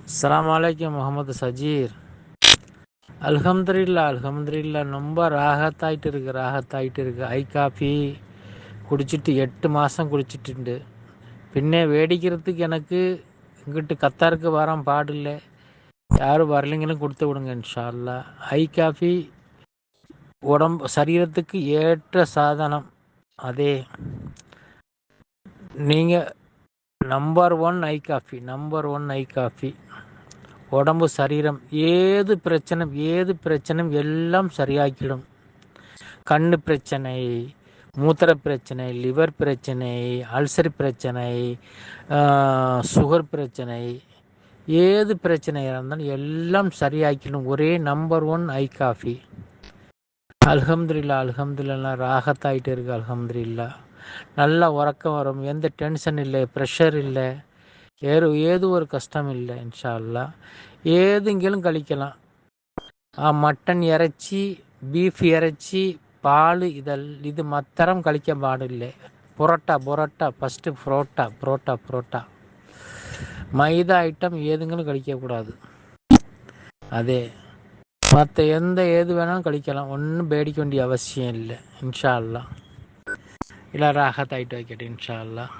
அஸ்ஸலாமு அலைக்கும் முகமது சஜீர். அல்ஹம்துலில்லா ரொம்ப ராகத்தாயிட்டு இருக்கு. ஐ காஃபி குடிச்சிட்டு 8 மாதம் குடிச்சிட்டு பின்னே வேடிக்கிறதுக்கு எனக்கு இங்கிட்டு கத்தாருக்கு வரோம் பாடில்லை. யாரும் வரலைங்களும் கொடுத்து விடுங்க இன்ஷா அல்லாஹ். ஐ காஃபி உடம்பு சரீரத்துக்கு ஏற்ற சாதனம். அதே நீங்கள் நம்பர் ஒன் ஐ காஃபி உடம்பு சரீரம் ஏது பிரச்சனை எல்லாம் சரியாக்கிடும். கண்ணு பிரச்சனை, மூத்திர பிரச்சனை, லிவர் பிரச்சனை, அல்சர் பிரச்சனை, சுகர் பிரச்சனை, ஏது பிரச்சனையாக இருந்தாலும் எல்லாம் சரியாக்கிடும். ஒரே நம்பர் ஒன் ஐ காஃபி. அல்ஹம்துலில்லா ராகத்தாயிட்டு இருக்கு. அல்ஹம்துலில்லா நல்லா உறக்கம் வரும். எந்த டென்ஷன் இல்லை, ப்ரெஷர் இல்லை, ஏது ஒரு கஷ்டம் இல்லை. இன்ஷா அல்லாஹ் ஏதுங்களும் கழிக்கலாம். மட்டன் இறைச்சி, பீஃப் இறைச்சி, பால் இது மாத்திரம் கழிக்க பாடில்லை. புரோட்டா ஃபஸ்ட்டு புரோட்டா மைதா ஐட்டம் ஏதுங்களும் கழிக்கக்கூடாது. அதே மற்ற ஏது வேணாலும் கழிக்கலாம். ஒன்றும் பேடிக்க வேண்டிய அவசியம் இல்லை. இன்ஷா அல்லாஹ் இல்லை ராகத் ஆகிட்டு வைக்கட்டும் இன்ஷா அல்லாஹ்.